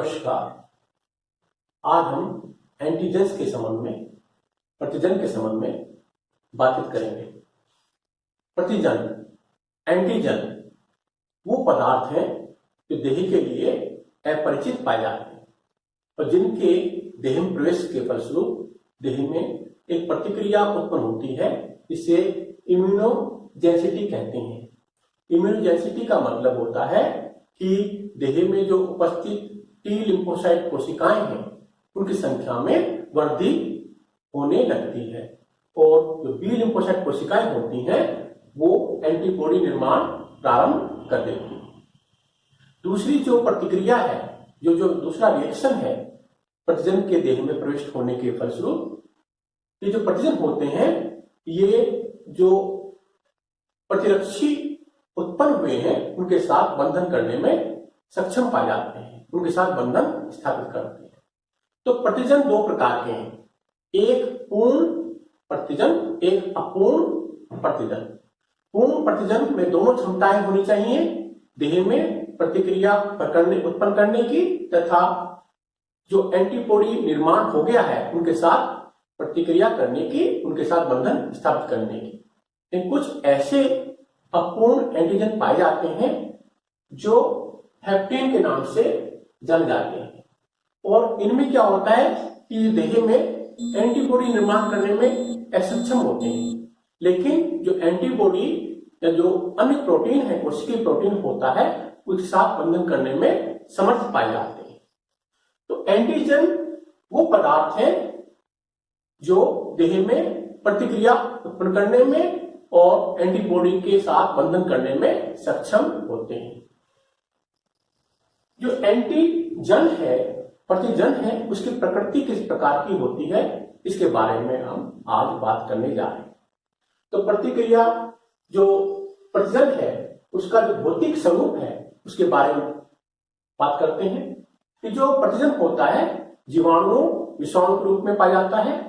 नमस्कार। आज हम एंटीजेंस के संबंध में, प्रतिजन के संबंध में बातचीत करेंगे। प्रतिजन, एंटीजन वो पदार्थ हैं जो देह के लिए अपरिचित पाए जाते हैं और जिनके देह में प्रवेश के फलस्वरूप देह में एक प्रतिक्रिया उत्पन्न होती है। इसे इम्यूनोजेंसिटी कहते हैं। इम्यूनोजेंसिटी का मतलब होता है कि देह में जो उपस्थित टी लिम्फोसाइट कोशिकाएं हैं उनकी संख्या में वृद्धि होने लगती है और जो बी लिम्फोसाइट कोशिकाएं होती हैं वो एंटीबॉडी निर्माण प्रारंभ कर देती है। दूसरी जो प्रतिक्रिया है, जो दूसरा रिएक्शन है प्रतिजन के देह में प्रविष्ट होने के फलस्वरूप, ये जो प्रतिजन होते हैं ये जो प्रतिरक्षी उत्पन्न हुए हैं उनके साथ बंधन करने में सक्षम पाए जाते हैं, उनके साथ बंधन स्थापित करते हैं। तो प्रतिजन दो प्रकार के हैं, एक पूर्ण प्रतिजन, एक अपूर्ण प्रतिजन। पूर्ण प्रतिजन में दोनों क्षमताएं होनी चाहिए, देह में प्रतिक्रिया उत्पन्न करने की तथा जो एंटीबॉडी निर्माण हो गया है उनके साथ प्रतिक्रिया करने की, उनके साथ बंधन स्थापित करने की। लेकिन कुछ ऐसे अपूर्ण एंटीजन पाए जाते हैं जो हेप्टेन के नाम से जाने जाते हैं और इनमें क्या होता है कि देह में एंटीबॉडी निर्माण करने में असक्षम होते हैं, लेकिन जो एंटीबॉडी या जो अन्य प्रोटीन है, कोशिकीय प्रोटीन होता है, उसके साथ बंधन करने में समर्थ पाए जाते हैं। तो एंटीजन वो पदार्थ है जो देह में प्रतिक्रिया उत्पन्न करने में और एंटीबॉडी के साथ बंधन करने में सक्षम होते हैं। जो एंटीजन है, प्रतिजन है, उसकी प्रकृति किस प्रकार की होती है इसके बारे में हम आज बात करने जा रहे हैं। तो प्रतिक्रिया जो प्रतिजन है उसका जो भौतिक स्वरूप है उसके बारे में बात करते हैं कि जो प्रतिजन होता है जीवाणु विषाणु के रूप में पाया जाता है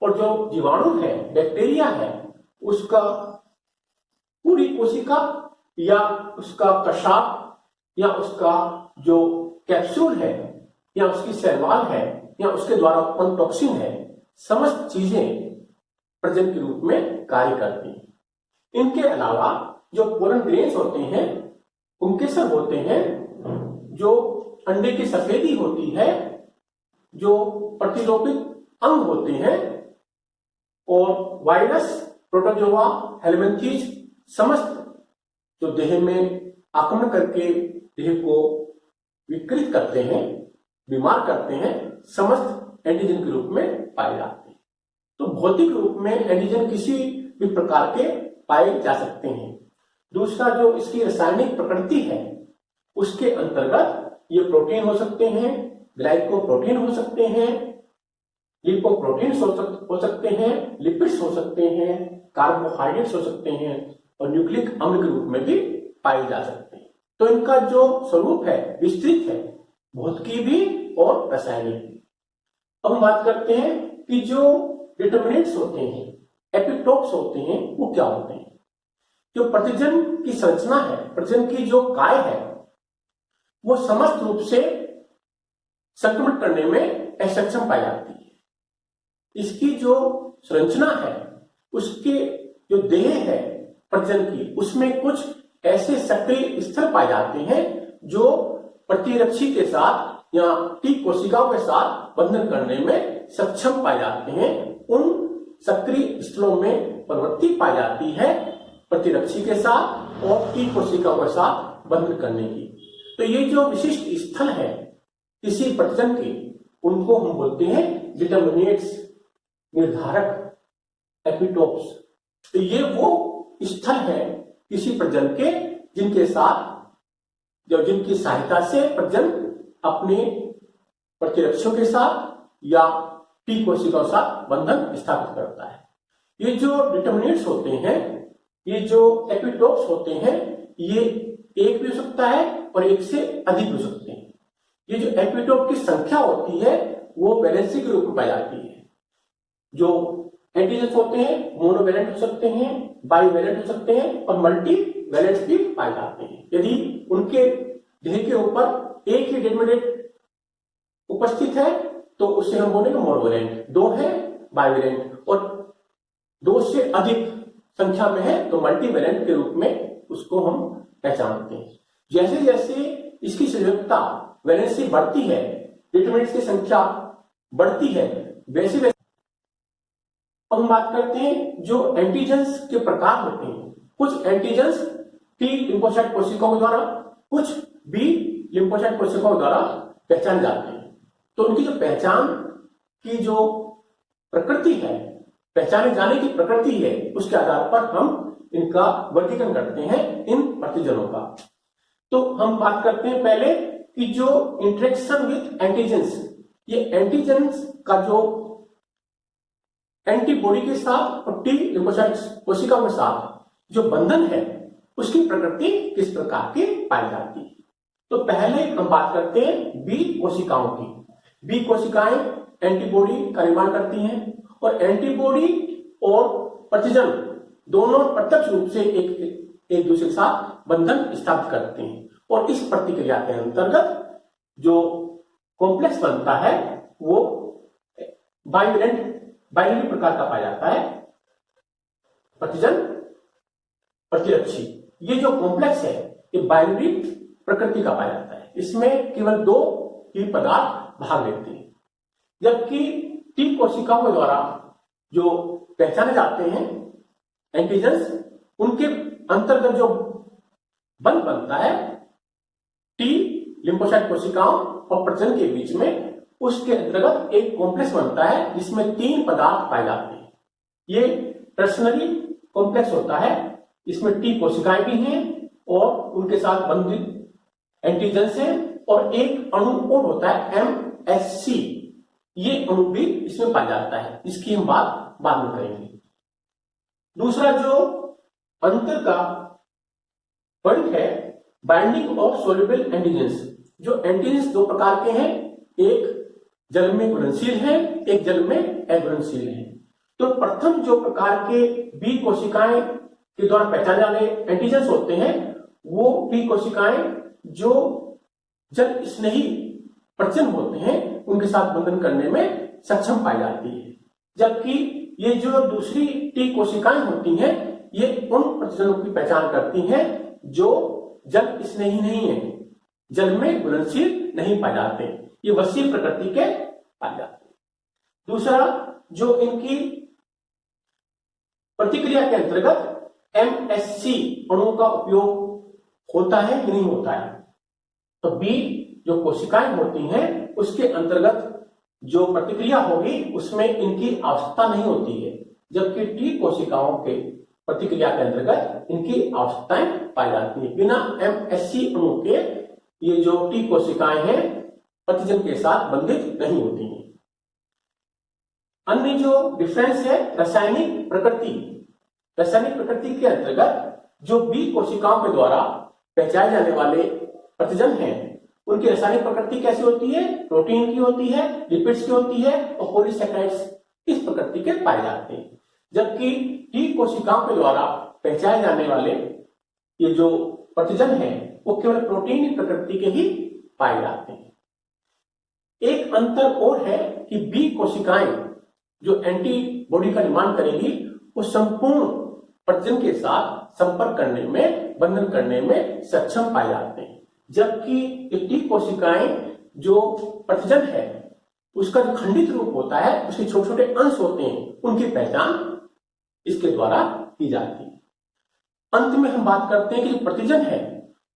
और जो जीवाणु है, बैक्टीरिया है, उसका पूरी कोशिका या उसका कशाप या उसका जो कैप्सूल है या उसकी सेलवाल है या उसके द्वारा उत्पन्न टॉक्सिन है, समस्त चीजें प्रजनन के रूप में कार्य करती हैं। इनके अलावा जो पोलन ग्रेन्स होते हैं, पुंकेसर होते हैं, जो अंडे की सफेदी होती है, जो प्रतिलोपित अंग होते हैं और वायरस, प्रोटोजोआ, हेलमिंथेस समस्त जो देह में आक्रमण करके देह को विकृत करते हैं, बीमार करते हैं, समस्त एंटीजन के रूप में पाए जाते हैं। तो भौतिक रूप में एंटीजन किसी भी प्रकार के पाए जा सकते हैं। दूसरा जो इसकी रासायनिक प्रकृति है उसके अंतर्गत ये प्रोटीन हो सकते हैं, ग्लाइकोप्रोटीन हो सकते हैं, लिपोप्रोटीन्स हो सकते हैं, लिपिड्स हो सकते हैं, कार्बोहाइड्रेट्स हो सकते हैं और न्यूक्लिक अम्ल के रूप में भी पाए जा सकते हैं। तो इनका जो स्वरूप है विस्तृत है, भौतिकी भी और रासायनिक भी। अब हम बात करते हैं कि जो डिटर्मिनेंट्स होते हैं, एपिटोप्स होते हैं, वो क्या होते हैं। जो प्रतिजन की संरचना है, प्रतिजन की जो काय है, वो समस्त रूप से संक्रमण करने में असक्षम पाई जाती है। इसकी जो संरचना है, उसके जो देह है प्रतिजन की, उसमें कुछ ऐसे सक्रिय स्थल पाए जाते हैं जो प्रतिरक्षी के साथ या टी कोशिकाओं के साथ बंधन करने में सक्षम पाए जाते हैं। उन सक्रिय स्थलों में प्रवृत्ति पाई जाती है प्रतिरक्षी के साथ और टी कोशिकाओं के साथ बंधन करने की। तो ये जो विशिष्ट स्थल है किसी प्रतिजन के, उनको हम बोलते हैं डिटर्मिनेट्स, निर्धारक, एपिटोप्स। तो ये वो स्थल है किसी प्रजनन के जिनके साथ, जो जिनकी सहायता से प्रजनन अपने प्रतिरक्षियों के साथ या टी कोशिकाओं के साथ बंधन स्थापित करता है। ये जो डिटर्मिनेट्स होते हैं, ये जो एपिटोप्स होते हैं, ये एक भी हो सकता है और एक से अधिक हो सकते हैं। ये जो एपिटोप की संख्या होती है वो वैलेंसी के रूप में पाई जाती है। जो एंटीजन होते हैं मोनोवैलेंट हो सकते हैं, बाईवैलेंट हो सकते हैं और मल्टीवैलेंट भी पाए जाते हैं। यदि उनके देह के ऊपर एक ही डिटर्मिनेंट उपस्थित है तो उसे हम बोलेंगे मोनोवेलेंट, 2 है बाइवेलेंट, और 2 से अधिक संख्या में है तो मल्टीवेलेंट के रूप में उसको हम पहचानते हैं। जैसे जैसे इसकी संयोजकता वैलेंसी बढ़ती है, डिटरमिनेंट्स की संख्या बढ़ती है, वैसे वैसे हम बात करते हैं जो एंटीजेंस के प्रकार होते हैं। कुछ एंटीजेंस टी लिम्फोसाइट कोशिकाओं द्वारा, कुछ बी लिम्फोसाइट कोशिकाओं द्वारा पहचाने जाते हैं। तो उनकी जो पहचान की जो प्रकृति है, पहचाने जाने की प्रकृति है, उसके आधार पर हम इनका वर्गीकरण करते हैं इन प्रतिजनों का। तो हम बात करते हैं पहले कि जो इंटरेक्शन विथ एंटीजेंस, ये एंटीजेंस का जो एंटीबॉडी के साथ और टी लिम्फोसाइट कोशिकाओं के साथ जो बंधन है, उसकी प्रकृति किस प्रकार की पाई जाती है। तो पहले हम बात करते हैं बी कोशिकाओं की। बी कोशिकाएं एंटीबॉडी का निर्माण करती हैं और एंटीबॉडी और प्रतिजन दोनों प्रत्यक्ष रूप से एक दूसरे के साथ बंधन स्थापित करते हैं, और इस प्रतिक्रिया के अंतर्गत जो कॉम्प्लेक्स बनता है वो बाइनरी प्रकार का पाया जाता है, प्रतिजन प्रतिरक्षी। ये जो कॉम्प्लेक्स है ये बाइनरी प्रकृति का पाया जाता है, इसमें केवल 2 ही पदार्थ भाग लेते हैं। जबकि टी कोशिकाओं के द्वारा जो पहचाने जाते हैं एंटीजेंस, उनके अंतर्गत जो बंध बनता है टी लिम्फोसाइट कोशिकाओं और प्रतिजन के बीच में, उसके अंतर्गत एक कॉम्प्लेक्स बनता है जिसमें 3 पदार्थ पाए जाते हैं। ये टर्शनरी कॉम्प्लेक्स होता है, इसमें टी कोशिकाएं भी हैं और उनके साथ बंधित एंटीजेंस है, और एक अणु और होता है MSC, ये अणु भी इसमें पाया जाता है, इसकी हम बात बाद में करेंगे। दूसरा जो अंतर का पॉइंट है बाइंडिंग ऑफ सोल्यूबल एंटीजेंस। जो एंटीजेंस 2 प्रकार के हैं, एक जल में घुलनशील है, एक जल में अघुलनशील है। तो प्रथम जो प्रकार के बी कोशिकाएं के द्वारा पहचाने जाने एंटीजेंस होते हैं, वो बी कोशिकाएं जो जल स्नेही प्रतिजन होते हैं उनके साथ बंधन करने में सक्षम पाई जाती है। जबकि ये जो दूसरी टी कोशिकाएं होती हैं, ये उन प्रतिजनों की पहचान करती हैं जो जल स्नेही नहीं है, जल में घुलनशील नहीं पाए जाते, ये वसीय प्रकृति के पाए जाते हैं। दूसरा जो इनकी प्रतिक्रिया के अंतर्गत MSC अणुओं का उपयोग होता है कि नहीं होता है। तो बी जो कोशिकाएं होती हैं उसके अंतर्गत जो प्रतिक्रिया होगी उसमें इनकी आवश्यकता नहीं होती है, जबकि टी कोशिकाओं के प्रतिक्रिया के अंतर्गत इनकी आवश्यकताएं पाई जाती है। बिना MSC अणु के ये जो टी कोशिकाएं हैं प्रतिजन के साथ बंधित नहीं होती हैं। अन्य जो डिफरेंस है रासायनिक प्रकृति। रासायनिक प्रकृति के अंतर्गत जो बी कोशिकाओं के द्वारा पहचाने जाने वाले प्रतिजन हैं, उनकी रासायनिक प्रकृति कैसी होती है? प्रोटीन की होती है, लिपिड्स की होती है और पॉलीसैकेराइड्स इस प्रकृति के पाए जाते हैं। जबकि टी कोशिकाओं के द्वारा पहचाने जाने वाले ये जो प्रतिजन हैं वो केवल प्रोटीन की प्रकृति के ही पाए जाते हैं। एक अंतर और है कि बी कोशिकाएं जो एंटीबॉडी का निर्माण करेंगी वो संपूर्ण प्रतिजन के साथ संपर्क करने में, बंधन करने में सक्षम पाए जाते हैं। जबकि टी कोशिकाएं जो प्रतिजन है उसका जो खंडित रूप होता है, उसके छोटे छोटे अंश होते हैं, उनकी पहचान इसके द्वारा की जाती है। अंत में हम बात करते हैं कि जो प्रतिजन है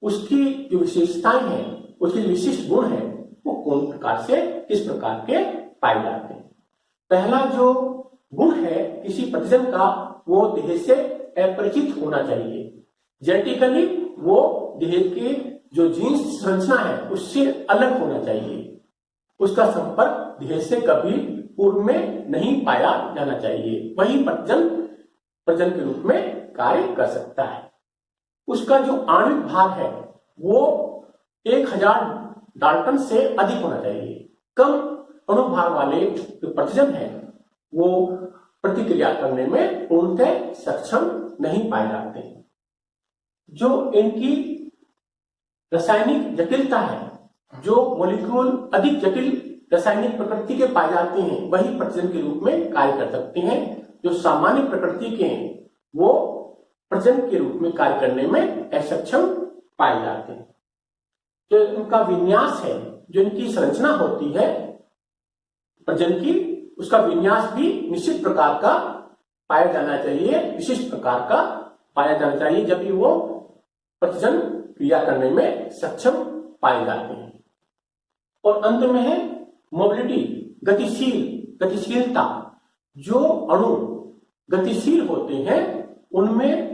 उसकी जो विशेषताएं हैं, उसके जो विशिष्ट गुण है वो कौन प्रकार से, किस प्रकार के पाए जाते हैं। पहला जो गुण है किसी प्रतिजन का, वो देह से अपरिचित होना चाहिए। जेनेटिकली वो देह के जो जीन्स संरचना है उससे अलग होना चाहिए। उसका संपर्क देह से कभी पूर्व में नहीं पाया जाना चाहिए। वही प्रजनन के रूप में कार्य कर सकता है। उसका जो आणविक भार है वो 1000 डाल्टन से अधिक होना चाहिए। कम अणुभार वाले जो प्रतिजन है वो प्रतिक्रिया करने में पूर्णतः सक्षम नहीं पाए जाते हैं। जो इनकी रासायनिक जटिलता है, जो मॉलिक्यूल अधिक जटिल रासायनिक प्रकृति के पाए जाते हैं वही प्रजनन के रूप में कार्य कर सकते हैं। जो सामान्य प्रकृति के हैं वो प्रजनन के रूप में कार्य करने में असक्षम पाए जाते हैं। जो उनका विन्यास है, जो इनकी संरचना होती है प्रजनन की, उसका विन्यास भी निश्चित प्रकार का पाया जाना चाहिए, विशिष्ट प्रकार का पाया जाना चाहिए, जब भी वो प्रजनन क्रिया करने में सक्षम पाए जाते हैं। और अंत में है मोबिलिटी, गतिशीलता। जो अणु गतिशील होते हैं उनमें